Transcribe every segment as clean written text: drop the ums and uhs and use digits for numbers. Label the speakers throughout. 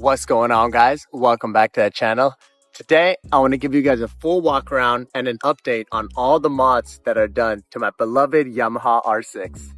Speaker 1: What's going on, guys? Welcome back to the channel. Today I want to give you guys a full walk around and an update on all the mods that are done to my beloved Yamaha R6.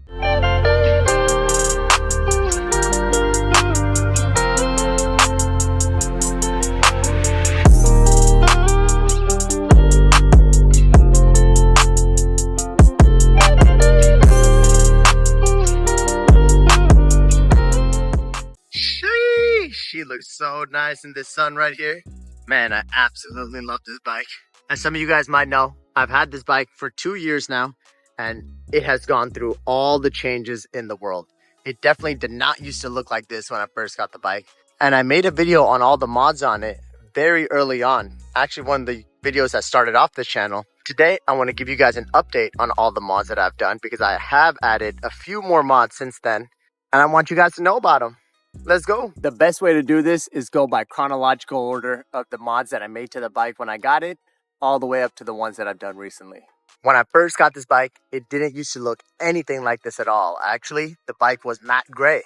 Speaker 1: She looks so nice in this sun right here. Man, I absolutely love this bike. As some of you guys might know, I've had this bike for 2 years now, and it has gone through all the changes in the world. It definitely did not used to look like this when I first got the bike. And I made a video on all the mods on it very early on. Actually, one of the videos that started off this channel. Today, I want to give you guys an update on all the mods that I've done because I have added a few more mods since then, and I want you guys to know about them. Let's go. The best way to do this is go by chronological order of the mods that I made to the bike when I got it, all the way up to the ones that I've done recently. When I first got this bike, it didn't used to look anything like this at all. Actually, the bike was matte gray.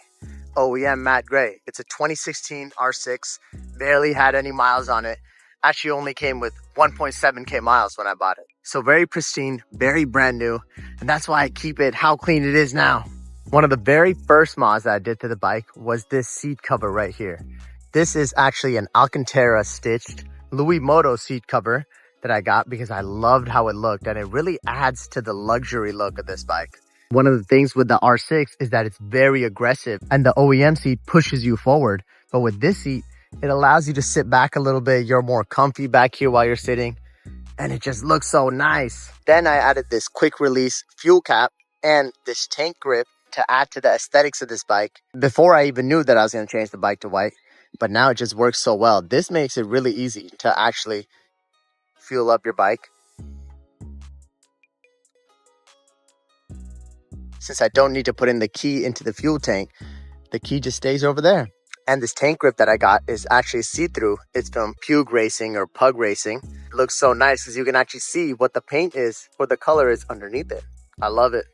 Speaker 1: OEM matte gray. It's a 2016 R6, barely had any miles on it. Actually only came with 1.7k miles when I bought it. So very pristine, very brand new, and that's why I keep it how clean it is now. One of the very first mods that I did to the bike was this seat cover right here. This is actually an Alcantara stitched Louis Moto seat cover that I got because I loved how it looked, and it really adds to the luxury look of this bike. One of the things with the R6 is that it's very aggressive and the OEM seat pushes you forward. But with this seat, it allows you to sit back a little bit. You're more comfy back here while you're sitting, and it just looks so nice. Then I added this quick release fuel cap and this tank grip to add to the aesthetics of this bike before I even knew that I was going to change the bike to white. But now it just works so well. This makes it really easy to actually fuel up your bike. Since I don't need to put in the key into the fuel tank, the key just stays over there. And this tank grip that I got is actually see-through. It's from Pug Racing or Pug Racing. It looks so nice because you can actually see what the paint is, what the color is underneath it. I love it.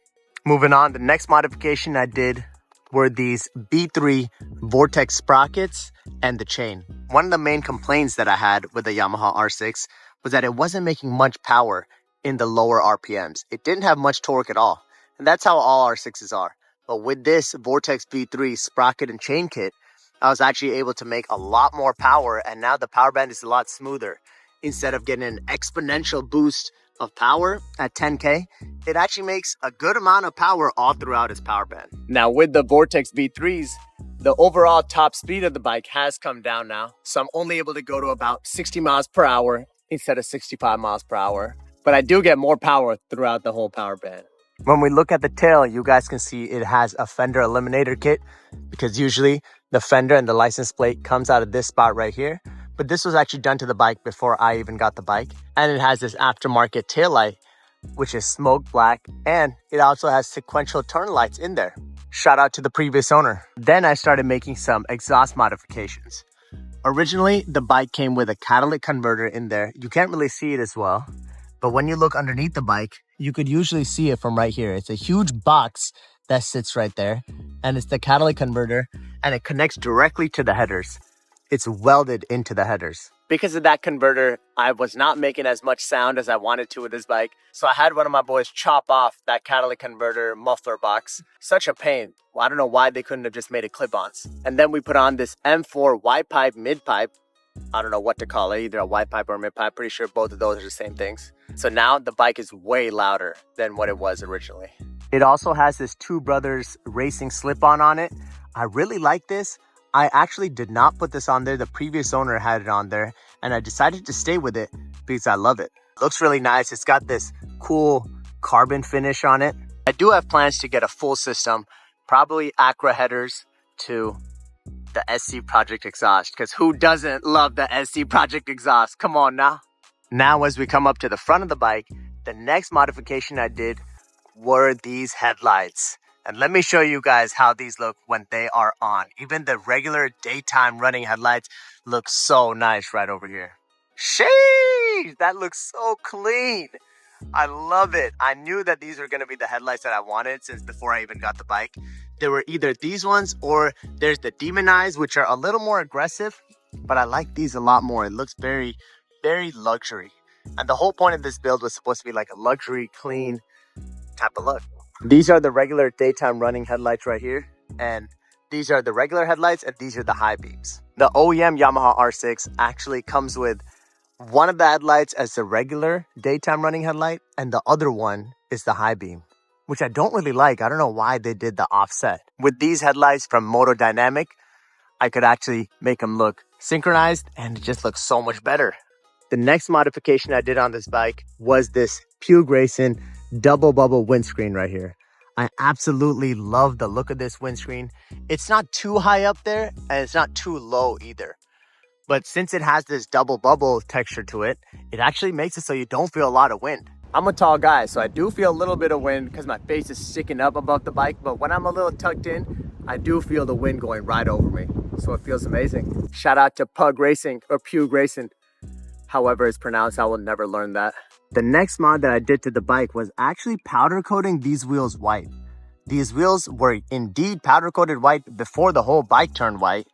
Speaker 1: Moving on, the next modification I did were these B3 Vortex sprockets and the chain. One of the main complaints that I had with the Yamaha R6 was that it wasn't making much power in the lower RPMs. It didn't have much torque at all. And that's how all R6s are. But with this Vortex B3 sprocket and chain kit, I was actually able to make a lot more power, and now the power band is a lot smoother. Instead of getting an exponential boost of power at 10k, it actually makes a good amount of power all throughout its power band. Now with the Vortex V3s, the overall top speed of the bike has come down now. So I'm only able to go to about 60 miles per hour instead of 65 miles per hour. But I do get more power throughout the whole power band. When we look at the tail, you guys can see it has a fender eliminator kit because usually the fender and the license plate comes out of this spot right here. But this was actually done to the bike before I even got the bike. And it has this aftermarket taillight, which is smoke black. And it also has sequential turn lights in there. Shout out to the previous owner. Then I started making some exhaust modifications. Originally, the bike came with a catalytic converter in there. You can't really see it as well. But when you look underneath the bike, you could usually see it from right here. It's a huge box that sits right there. And it's the catalytic converter. And it connects directly to the headers. It's welded into the headers. Because of that converter, I was not making as much sound as I wanted to with this bike. So I had one of my boys chop off that catalytic converter muffler box. Such a pain. Well, I don't know why they couldn't have just made it clip-ons. And then we put on this M4 wide pipe, mid pipe. I don't know what to call it, either a wide pipe or a mid pipe. Pretty sure both of those are the same things. So now the bike is way louder than what it was originally. It also has this Two Brothers racing slip-on on it. I really like this. I actually did not put this on there. The previous owner had it on there, and I decided to stay with it because I love it. It looks really nice. It's got this cool carbon finish on it. I do have plans to get a full system, probably Acra headers to the SC Project exhaust, because who doesn't love the SC Project exhaust? Come on now. Now, as we come up to the front of the bike, the next modification I did were these headlights. And let me show you guys how these look when they are on. Even the regular daytime running headlights look so nice right over here. Sheesh, that looks so clean. I love it. I knew that these were going to be the headlights that I wanted since before I even got the bike. There were either these ones or there's the demonized, which are a little more aggressive, but I like these a lot more. It looks very, very luxury. And the whole point of this build was supposed to be like a luxury, clean type of look. These are the regular daytime running headlights right here. And these are the regular headlights and these are the high beams. The OEM Yamaha R6 actually comes with one of the headlights as the regular daytime running headlight and the other one is the high beam, which I don't really like. I don't know why they did the offset. With these headlights from Moto Dynamic, I could actually make them look synchronized and it just looks so much better. The next modification I did on this bike was this Pugue Racing double bubble windscreen right here. I absolutely love the look of this windscreen. It's not too high up there and it's not too low either. But since it has this double bubble texture to it, it actually makes it so you don't feel a lot of wind. I'm a tall guy, so I do feel a little bit of wind because my face is sticking up above the bike. But when I'm a little tucked in, I do feel the wind going right over me. So it feels amazing. Shout out to Pugue Racing or Pugue Racing. However it's pronounced, I will never learn that. The next mod that I did to the bike was actually powder coating these wheels white. These wheels were indeed powder coated white before the whole bike turned white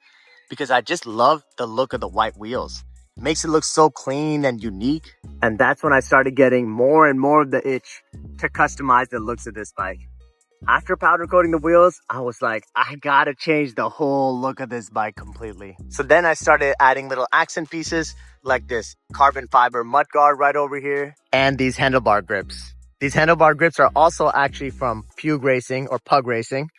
Speaker 1: because I just love the look of the white wheels. It makes it look so clean and unique. And that's when I started getting more and more of the itch to customize the looks of this bike. After powder coating the wheels, I was like, I gotta change the whole look of this bike completely. So then I started adding little accent pieces like this carbon fiber mud guard right over here and these handlebar grips. These handlebar grips are also actually from Pugue Racing or Pugue Racing.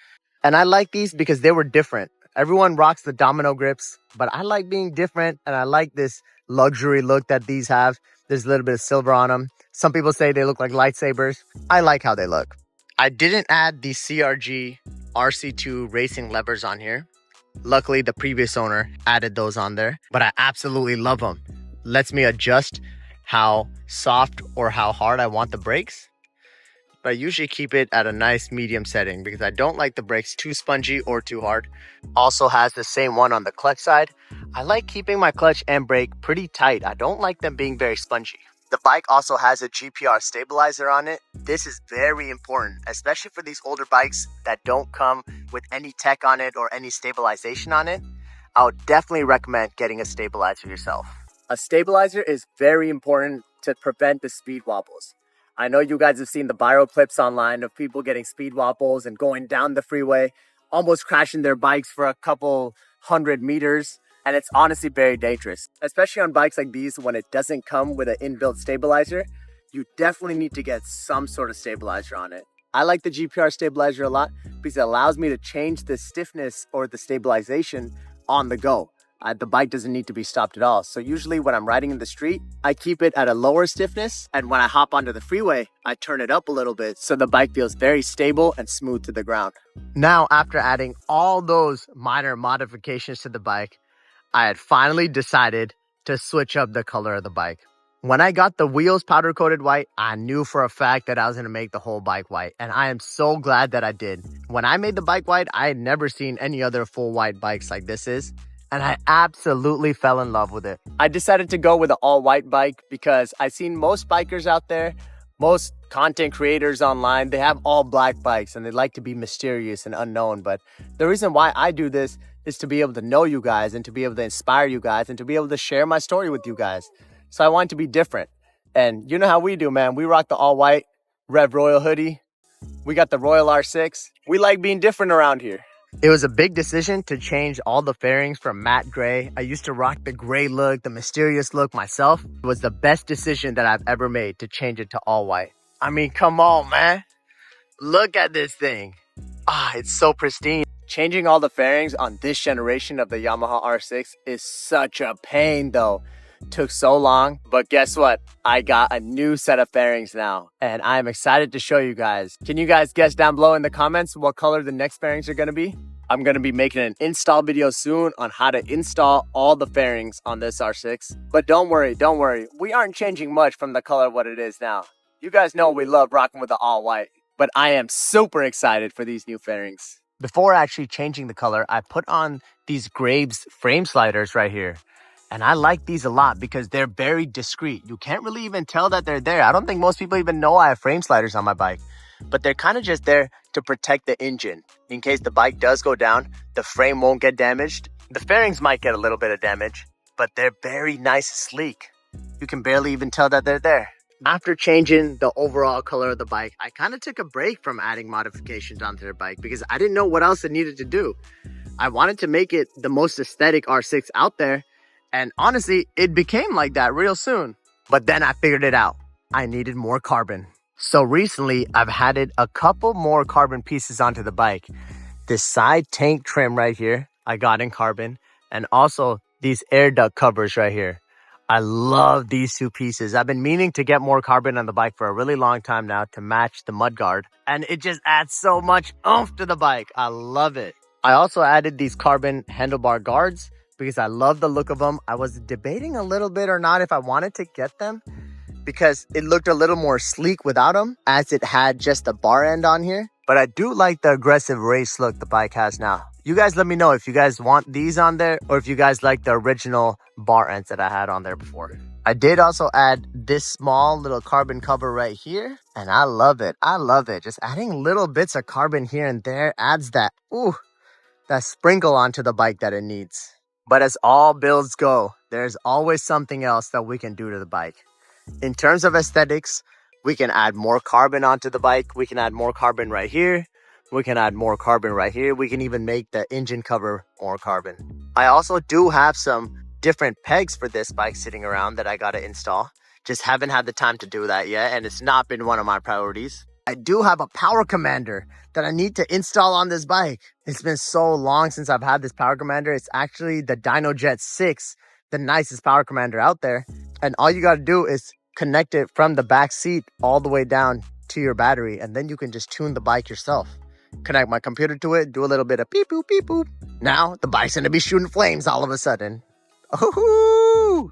Speaker 1: And I like these because they were different. Everyone rocks the domino grips, but I like being different and I like this luxury look that these have. There's a little bit of silver on them. Some people say they look like lightsabers. I like how they look. I didn't add the CRG RC2 racing levers on here. Luckily, the previous owner added those on there, but I absolutely love them. Lets me adjust how soft or how hard I want the brakes. But I usually keep it at a nice medium setting because I don't like the brakes too spongy or too hard. Also has the same one on the clutch side. I like keeping my clutch and brake pretty tight. I don't like them being very spongy. The bike also has a GPR stabilizer on it. This is very important, especially for these older bikes that don't come with any tech on it or any stabilization on it. I would definitely recommend getting a stabilizer yourself. A stabilizer is very important to prevent the speed wobbles. I know you guys have seen the viral clips online of people getting speed wobbles and going down the freeway, almost crashing their bikes for a couple 100 meters. And it's honestly very dangerous, especially on bikes like these when it doesn't come with an inbuilt stabilizer. You definitely need to get some sort of stabilizer on it. I like the GPR stabilizer a lot because it allows me to change the stiffness or the stabilization on the go. The bike doesn't need to be stopped at all. So usually when I'm riding in the street, I keep it at a lower stiffness. And when I hop onto the freeway, I turn it up a little bit so the bike feels very stable and smooth to the ground. Now, after adding all those minor modifications to the bike, I had finally decided to switch up the color of the bike. When I got the wheels powder coated white, I knew for a fact that I was going to make the whole bike white. And I am so glad that I did. When I made the bike white, I had never seen any other full white bikes like this is. And I absolutely fell in love with it. I decided to go with an all white bike because I've seen most bikers out there, most content creators online, they have all black bikes and they like to be mysterious and unknown. But the reason why I do this is to be able to know you guys and to be able to inspire you guys and to be able to share my story with you guys. So I want to be different. And you know how we do, man. We rock the all white Rev Royal hoodie. We got the RoyalRsix. We like being different around here. It was a big decision to change all the fairings from matte gray. I used to rock the gray look, the mysterious look myself. It was the best decision that I've ever made to change it to all white. I mean, come on, man. Look at this thing. It's so pristine. Changing all the fairings on this generation of the Yamaha R6 is such a pain though. Took so long, but guess what? I got a new set of fairings now and I'm excited to show you guys. Can you guys guess down below in the comments what color the next fairings are going to be? I'm going to be making an install video soon on how to install all the fairings on this R6. But don't worry. We aren't changing much from the color of what it is now. You guys know we love rocking with the all white, but I am super excited for these new fairings. Before actually changing the color, I put on these Graves frame sliders right here. And I like these a lot because they're very discreet. You can't really even tell that they're there. I don't think most people even know I have frame sliders on my bike. but they're kind of just there to protect the engine. In case the bike does go down, the frame won't get damaged. The fairings might get a little bit of damage, but they're very nice and sleek. You can barely even tell that they're there. After changing the overall color of the bike, I kind of took a break from adding modifications onto the bike because I didn't know what else it needed to do. I wanted to make it the most aesthetic R6 out there, and honestly, it became like that real soon. But then I figured it out. I needed more carbon. So recently, I've added a couple more carbon pieces onto the bike. This side tank trim right here, I got in carbon, and also these air duct covers right here. I love these two pieces. I've been meaning to get more carbon on the bike for a really long time now to match the mudguard, and it just adds so much oomph to the bike. I love it. I also added these carbon handlebar guards because I love the look of them. I was debating a little bit or not if I wanted to get them because it looked a little more sleek without them, as it had just a bar end on here. But I do like the aggressive race look the bike has now. You guys let me know if you guys want these on there or if you guys like the original bar ends that I had on there before. I did also add this small little carbon cover right here, and I love it. I love it. Just adding little bits of carbon here and there adds that, that sprinkle onto the bike that it needs. But as all builds go, there's always something else that we can do to the bike. In terms of aesthetics, we can add more carbon onto the bike. We can add more carbon right here. We can add more carbon right here. We can even make the engine cover more carbon. I also do have some different pegs for this bike sitting around that I got to install. Just haven't had the time to do that yet, and it's not been one of my priorities. I do have a power commander that I need to install on this bike. It's been so long since I've had this power commander. It's actually the DynoJet 6, the nicest power commander out there. And all you got to do is connect it from the back seat all the way down to your battery, and then you can just tune the bike yourself. Connect my computer to it, do a little bit of beep boop, beep boop. Now the bike's gonna be shooting flames all of a sudden. Ooh,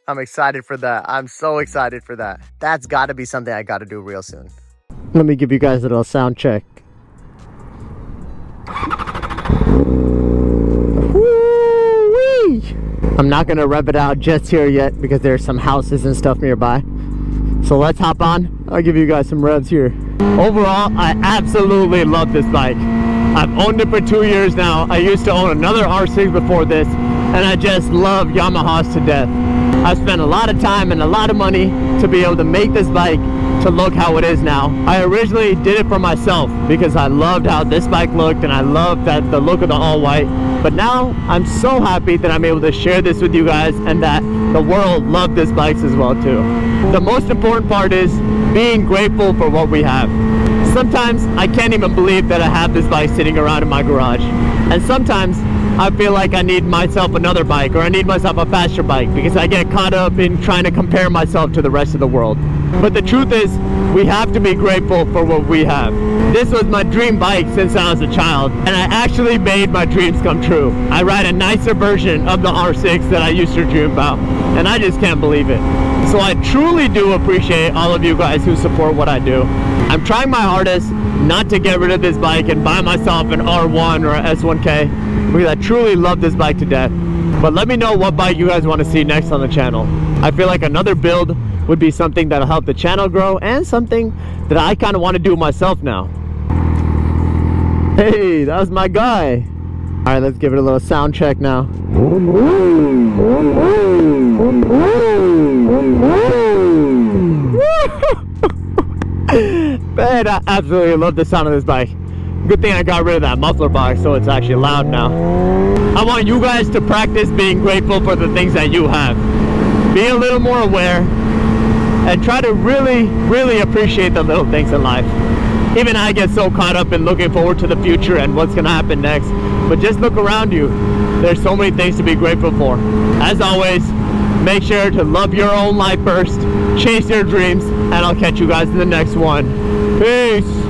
Speaker 1: I'm excited for that. I'm so excited for that. That's gotta be something I gotta do real soon. Let me give you guys a little sound check. Woo-wee! I'm not gonna rev it out just here yet because there's some houses and stuff nearby. So let's hop on. I'll give you guys some revs here. Overall, I absolutely love this bike. I've owned it for 2 years now. I used to own another R6 before this, and I just love Yamahas to death. I spent a lot of time and a lot of money to be able to make this bike to look how it is now. I originally did it for myself because I loved how this bike looked and I loved the look of the all white. But now I'm so happy that I'm able to share this with you guys and that the world loved this bike as well too. The most important part is being grateful for what we have. Sometimes I can't even believe that I have this bike sitting around in my garage. And sometimes I feel like I need myself another bike, or I need myself a faster bike, because I get caught up in trying to compare myself to the rest of the world. But the truth is, we have to be grateful for what we have. This was my dream bike since I was a child, and I actually made my dreams come true. I ride a nicer version of the R6 that I used to dream about, and I just can't believe it. So I truly do appreciate all of you guys who support what I do. I'm trying my hardest not to get rid of this bike and buy myself an R1 or an S1K, because I truly love this bike to death. But let me know what bike you guys want to see next on the channel. I feel like another build would be something that'll help the channel grow, and something that I kind of want to do myself now. Hey, that was my guy. All right, let's give it a little sound check now. Man, I absolutely love the sound of this bike. Good thing I got rid of that muffler box, so it's actually loud now. I want you guys to practice being grateful for the things that you have. Be a little more aware and try to really appreciate the little things in life. Even I get so caught up in looking forward to the future and what's gonna happen next, but just look around you. There's so many things to be grateful for. As always, make sure to love your own life first, chase your dreams, and I'll catch you guys in the next one. Peace!